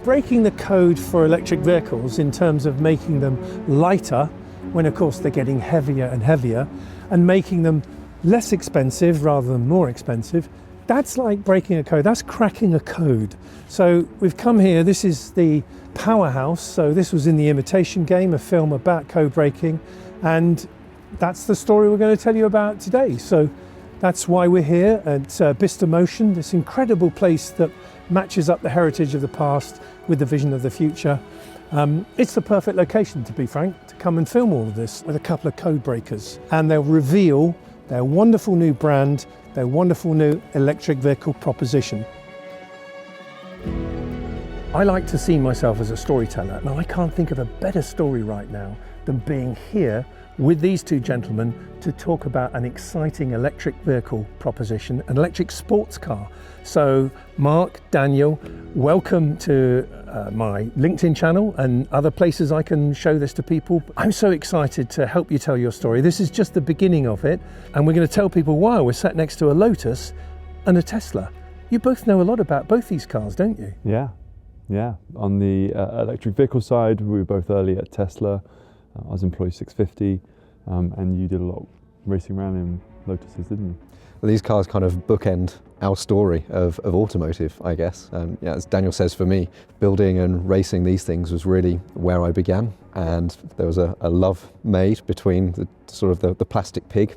breaking the code for electric vehicles in terms of making them lighter, when of course they're getting heavier and heavier, and making them less expensive rather than more expensive, that's like breaking a code, that's cracking a code. So we've come here, this is the powerhouse, so this was in The Imitation Game, a film about code breaking, and that's the story we're going to tell you about today. So that's why we're here at Bicester Motion, this incredible place that matches up the heritage of the past with the vision of the future. It's the perfect location, to be frank, to come and film all of this with a couple of code breakers, and they'll reveal their wonderful new brand, their wonderful new electric vehicle proposition. I like to see myself as a storyteller, and I can't think of a better story right now than being here with these two gentlemen to talk about an exciting electric vehicle proposition, an electric sports car. So Mark, Daniel, welcome to my LinkedIn channel and other places I can show this to people. I'm so excited to help you tell your story. This is just the beginning of it, and we're going to tell people why we're sat next to a Lotus and a Tesla. You both know a lot about both these cars, don't you? Yeah. On the electric vehicle side, we were both early at Tesla. I was employee 650, and you did a lot of racing around in Lotuses, didn't you? Well, these cars kind of bookend our story of automotive, I guess. Yeah, as Daniel says, for me, building and racing these things was really where I began. And there was a love made between the sort of the plastic pig,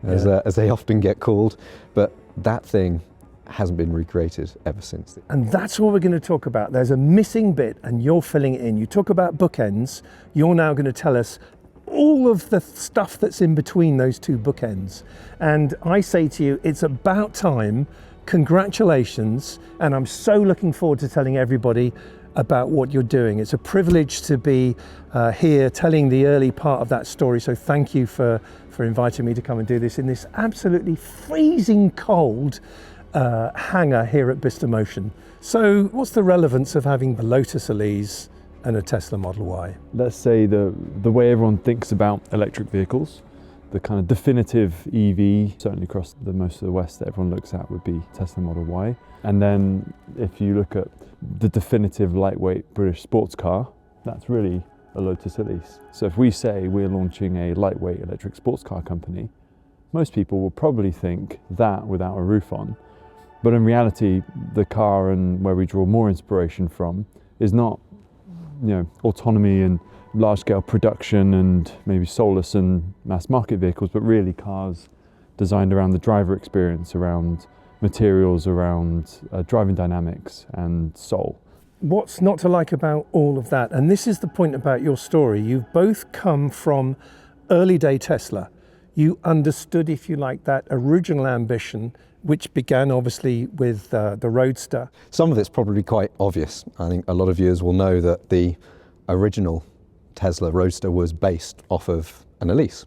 as they often get called. But that thing hasn't been recreated ever since. And that's what we're going to talk about. There's a missing bit and you're filling it in. You talk about bookends, you're now going to tell us all of the stuff that's in between those two bookends. And I say to you, it's about time. Congratulations. And I'm so looking forward to telling everybody about what you're doing. It's a privilege to be here telling the early part of that story. So thank you for inviting me to come and do this in this absolutely freezing cold hangar here at Bicester Motion. So what's the relevance of having a Lotus Elise and a Tesla Model Y? Let's say the way everyone thinks about electric vehicles, the kind of definitive EV, certainly across most of the West that everyone looks at, would be Tesla Model Y. And then if you look at the definitive lightweight British sports car, that's really a Lotus Elise. So if we say we're launching a lightweight electric sports car company, most people will probably think that without a roof on. But in reality, the car and where we draw more inspiration from is not, autonomy and large-scale production and maybe soulless and mass-market vehicles, but really cars designed around the driver experience, around materials, around driving dynamics and soul. What's not to like about all of that? And this is the point about your story. You've both come from early day Tesla. You understood, if you like, that original ambition, which began obviously with the Roadster. Some of it's probably quite obvious. I think a lot of viewers will know that the original Tesla Roadster was based off of an Elise.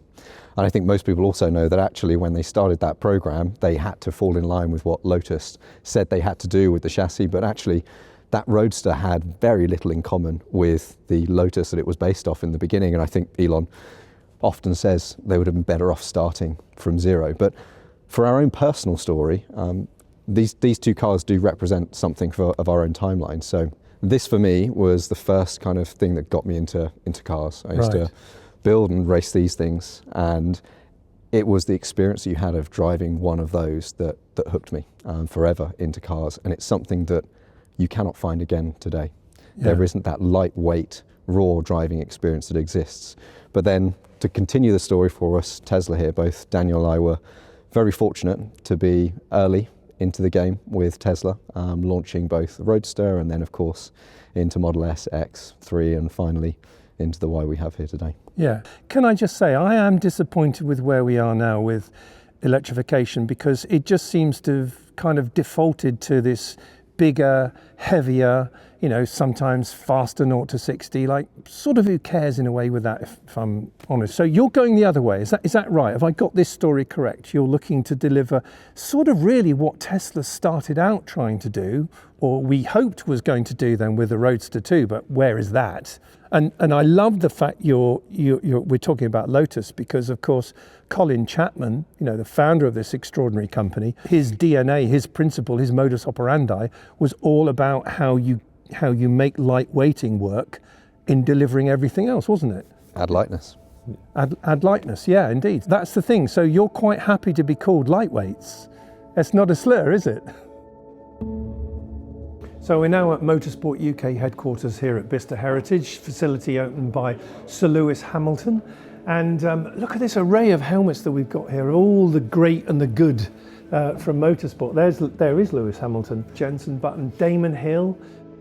And I think most people also know that actually when they started that program, they had to fall in line with what Lotus said they had to do with the chassis, but actually that Roadster had very little in common with the Lotus that it was based off in the beginning. And I think Elon often says they would have been better off starting from zero. But for our own personal story, these two cars do represent something of our own timeline. So this for me was the first kind of thing that got me into cars. I used to build and race these things, and it was the experience that you had of driving one of those that hooked me forever into cars. And it's something that you cannot find again today. Yeah. There isn't that lightweight, raw driving experience that exists. But then to continue the story for us, Tesla here, both Daniel and I were very fortunate to be early into the game with Tesla, launching both the Roadster and then of course into Model S, X, 3 and finally into the Y we have here today. Yeah, can I just say I am disappointed with where we are now with electrification, because it just seems to have kind of defaulted to this bigger, heavier, sometimes faster 0 to 60, like sort of who cares in a way with that, if I'm honest. So you're going the other way, is that right? Have I got this story correct? You're looking to deliver sort of really what Tesla started out trying to do, or we hoped was going to do then with the Roadster 2, but where is that? And I love the fact we're talking about Lotus, because of course Colin Chapman, the founder of this extraordinary company, his DNA, his principle, his modus operandi was all about how you how you make lightweighting work in delivering everything else, wasn't it? Add lightness. Add lightness, yeah, indeed. That's the thing. So you're quite happy to be called lightweights. It's not a slur, is it? So we're now at Motorsport UK headquarters here at Bicester Heritage, facility opened by Sir Lewis Hamilton. And look at this array of helmets that we've got here, all the great and the good from motorsport. There is Lewis Hamilton, Jensen Button, Damon Hill.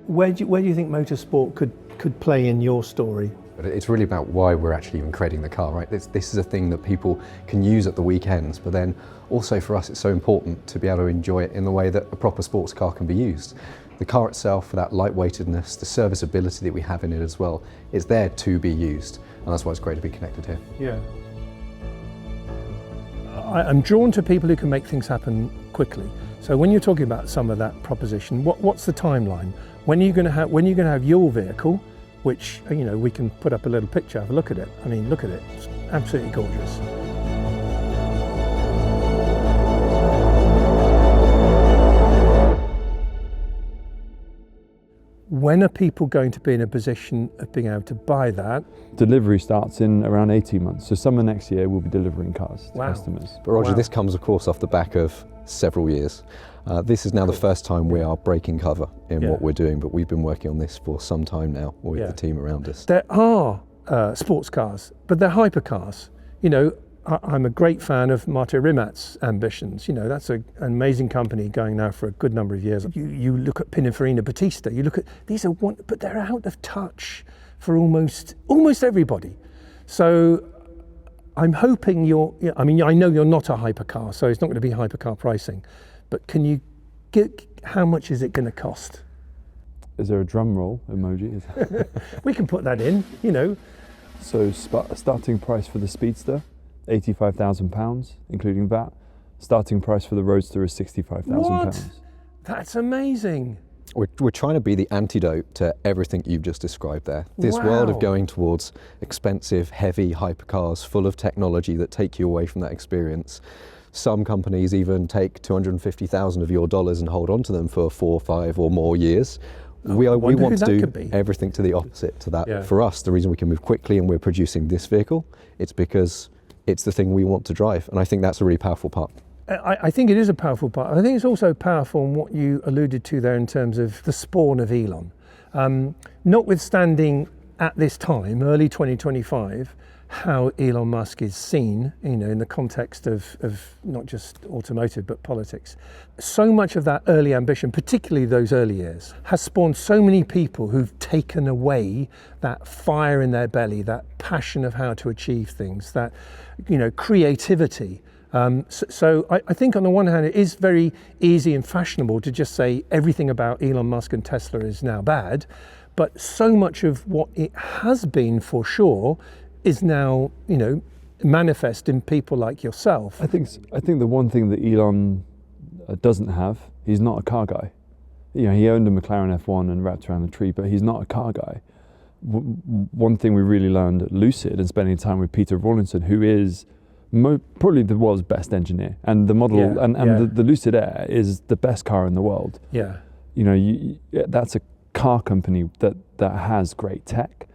Where do you think motorsport could play in your story? But it's really about why we're actually even creating the car, right? This is a thing that people can use at the weekends, but then also for us it's so important to be able to enjoy it in the way that a proper sports car can be used. The car itself, for that lightweightedness, the serviceability that we have in it as well, is there to be used, and that's why it's great to be connected here. Yeah. I'm drawn to people who can make things happen quickly. So when you're talking about some of that proposition, what's the timeline? When are you going to have your vehicle, which, you know, we can put up a little picture, have a look at it. I mean, look at it, it's absolutely gorgeous. When are people going to be in a position of being able to buy that? Delivery starts in around 18 months. So summer next year, we'll be delivering cars to Wow. customers. But Roger, Wow. this comes of course off the back of several years. This is now the first time we are breaking cover in Yeah. what we're doing, but we've been working on this for some time now with Yeah. the team around us. There are sports cars, but they're hypercars. You know, I'm a great fan of Mate Rimat's ambitions. You know, that's an amazing company going now for a good number of years. You look at Pininfarina Battista, you look at, these are but they're out of touch for almost everybody. So I'm hoping I know you're not a hypercar, so it's not going to be hypercar pricing, but can you how much is it going to cost? Is there a drum roll emoji? We can put that in, you know. So starting price for the Speedster, £85,000, including VAT. Starting price for the Roadster is £65,000. That's amazing. We're trying to be the antidote to everything you've just described there. This Wow. world of going towards expensive, heavy hypercars full of technology that take you away from that experience. Some companies even take 250,000 of your dollars and hold on to them for 4, 5 or more years. We wonder want who to that do could be. everything to the opposite to that. Yeah. For us, the reason we can move quickly and we're producing this vehicle, it's because it's the thing we want to drive. And I think that's a really powerful part. I think it is a powerful part. I think it's also powerful in what you alluded to there in terms of the spawn of Elon. Notwithstanding at this time, early 2025, how Elon Musk is seen, you know, in the context of not just automotive but politics. So much of that early ambition, particularly those early years, has spawned so many people who've taken away that fire in their belly, that passion of how to achieve things, that, you know, creativity. So I think on the one hand it is very easy and fashionable to just say everything about Elon Musk and Tesla is now bad, but so much of what it has been for sure is now, you know, manifest in people like yourself. I think the one thing that Elon doesn't have, he's not a car guy. You know, he owned a McLaren F1 and wrapped around a tree, but he's not a car guy. One thing we really learned at Lucid and spending time with Peter Rawlinson, who is probably the world's best engineer, and the model the Lucid Air is the best car in the world. Yeah. You know, that's a car company that has great tech.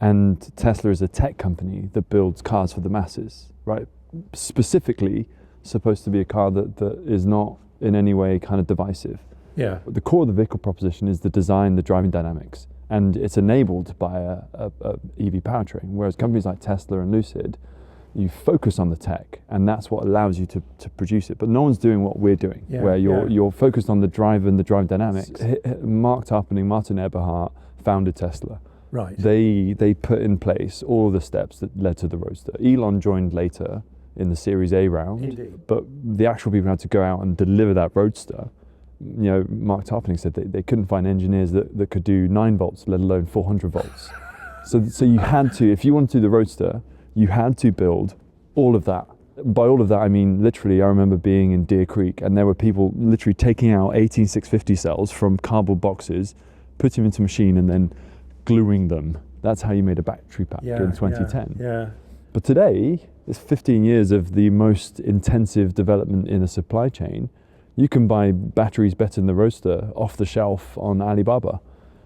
And Tesla is a tech company that builds cars for the masses, right? Specifically supposed to be a car that is not in any way kind of divisive. Yeah. The core of the vehicle proposition is the design, the driving dynamics, and it's enabled by a EV powertrain. Whereas companies like Tesla and Lucid, you focus on the tech, and that's what allows you to produce it. But no one's doing what we're doing, where you're focused on the drive and the drive dynamics. Mark Tarpenning, Martin Eberhard founded Tesla. Right. They put in place all of the steps that led to the Roadster. Elon joined later in the Series A round. Indeed. But the actual people who had to go out and deliver that Roadster, you know, Mark Tarpenning said they couldn't find engineers that could do 9 volts, let alone 400 volts. So you had to, if you wanted to do the Roadster, you had to build all of that. By all of that, I mean, literally, I remember being in Deer Creek and there were people literally taking out 18650 cells from cardboard boxes, putting them into a machine and then gluing them. That's how you made a battery pack in 2010. Yeah. But today, it's 15 years of the most intensive development in a supply chain. You can buy batteries better than the Roadster off the shelf on Alibaba.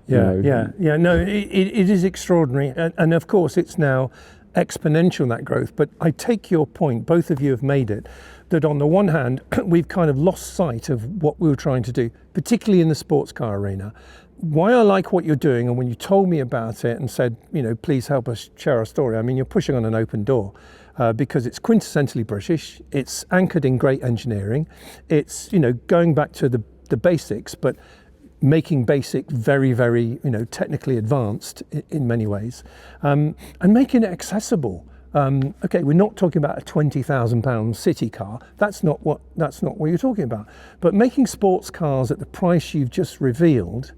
Yeah, you know. yeah. No, it is extraordinary. And of course, it's now exponential, that growth. But I take your point, both of you have made it, that on the one hand, we've kind of lost sight of what we were trying to do, particularly in the sports car arena. Why I like what you're doing, and when you told me about it and said, you know, please help us share our story, I mean, you're pushing on an open door. Because it's quintessentially British, it's anchored in great engineering, it's, you know, going back to the basics, but making basic very, very, you know, technically advanced in many ways, and making it accessible. Okay, we're not talking about a £20,000 city car. That's not what you're talking about. But making sports cars at the price you've just revealed,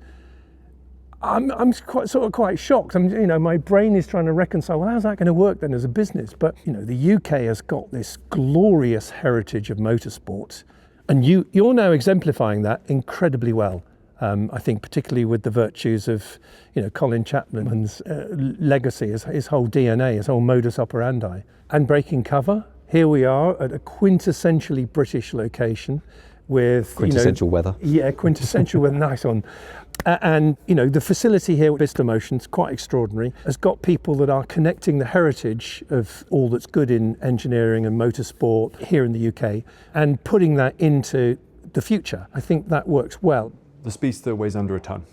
I'm quite shocked. You know, my brain is trying to reconcile, well, how's that going to work then as a business? But, you know, the UK has got this glorious heritage of motorsport, and you're now exemplifying that incredibly well. I think particularly with the virtues of, you know, Colin Chapman's legacy, his whole DNA, his whole modus operandi. And breaking cover, here we are at a quintessentially British location with Quintessential weather. Yeah, quintessential weather, nice one. And, you know, the facility here with Vista Motion's quite extraordinary. Has got people that are connecting the heritage of all that's good in engineering and motorsport here in the UK and putting that into the future. I think that works well. The Speedster weighs under a ton,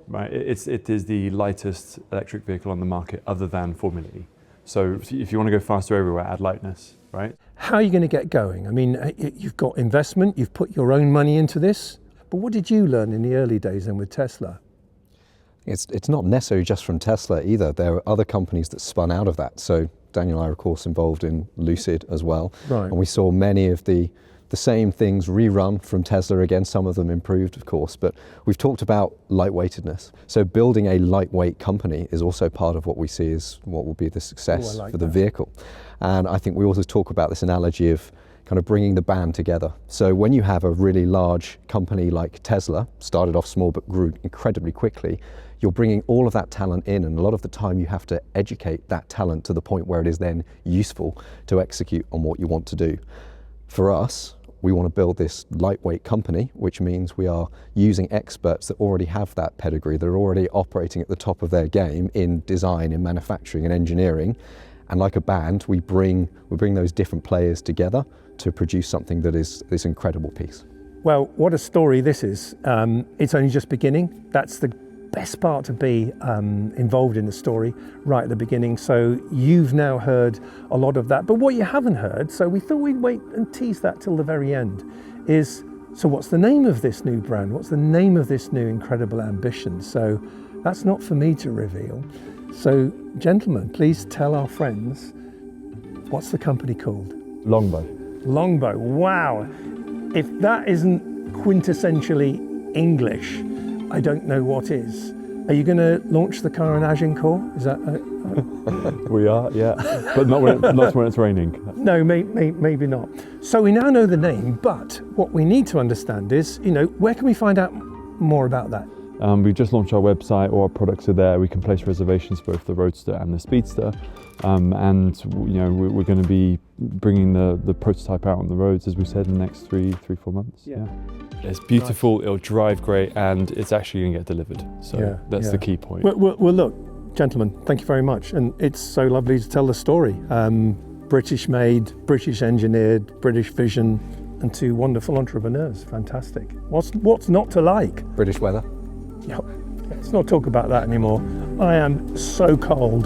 right? It is the lightest electric vehicle on the market other than Formula E. So if you want to go faster everywhere, add lightness, right? How are you going to get going? I mean, you've got investment, you've put your own money into this, but what did you learn in the early days then with Tesla? It's not necessarily just from Tesla either. There are other companies that spun out of that. So Daniel and I are of course involved in Lucid as well. Right. And we saw many of the same things rerun from Tesla again, some of them improved of course, but we've talked about lightweightedness. So building a lightweight company is also part of what we see as what will be the success for the vehicle. And I think we also talk about this analogy of kind of bringing the band together. So when you have a really large company like Tesla, started off small but grew incredibly quickly, you're bringing all of that talent in, and a lot of the time you have to educate that talent to the point where it is then useful to execute on what you want to do. For us, we want to build this lightweight company, which means we are using experts that already have that pedigree, that are already operating at the top of their game in design, in manufacturing and engineering. And like a band, we bring those different players together to produce something that is this incredible piece. Well, what a story this is. It's only just beginning. That's the best part, to be involved in the story right at the beginning. So you've now heard a lot of that. But what you haven't heard, so we thought we'd wait and tease that till the very end, is, so what's the name of this new brand? What's the name of this new incredible ambition? So that's not for me to reveal. So gentlemen, please tell our friends, what's the company called? Longbow. Longbow, wow. If that isn't quintessentially English, I don't know what is. Are you going to launch the car in Agincourt? Is that? We are, yeah, but not when it's raining. No, maybe not. So we now know the name, but what we need to understand is, you know, where can we find out more about that? We just launched our website. All our products are there. We can place reservations for both the Roadster and the Speedster, and you know we're going to be bringing the prototype out on the roads, as we said, in the next 3-4 months. Yeah. It's beautiful. It'll drive great, and it's actually going to get delivered. So that's the key point. Well, look, gentlemen, thank you very much, and it's so lovely to tell the story. British made, British engineered, British vision, and two wonderful entrepreneurs. Fantastic. What's not to like? British weather. Let's not talk about that anymore. I am so cold.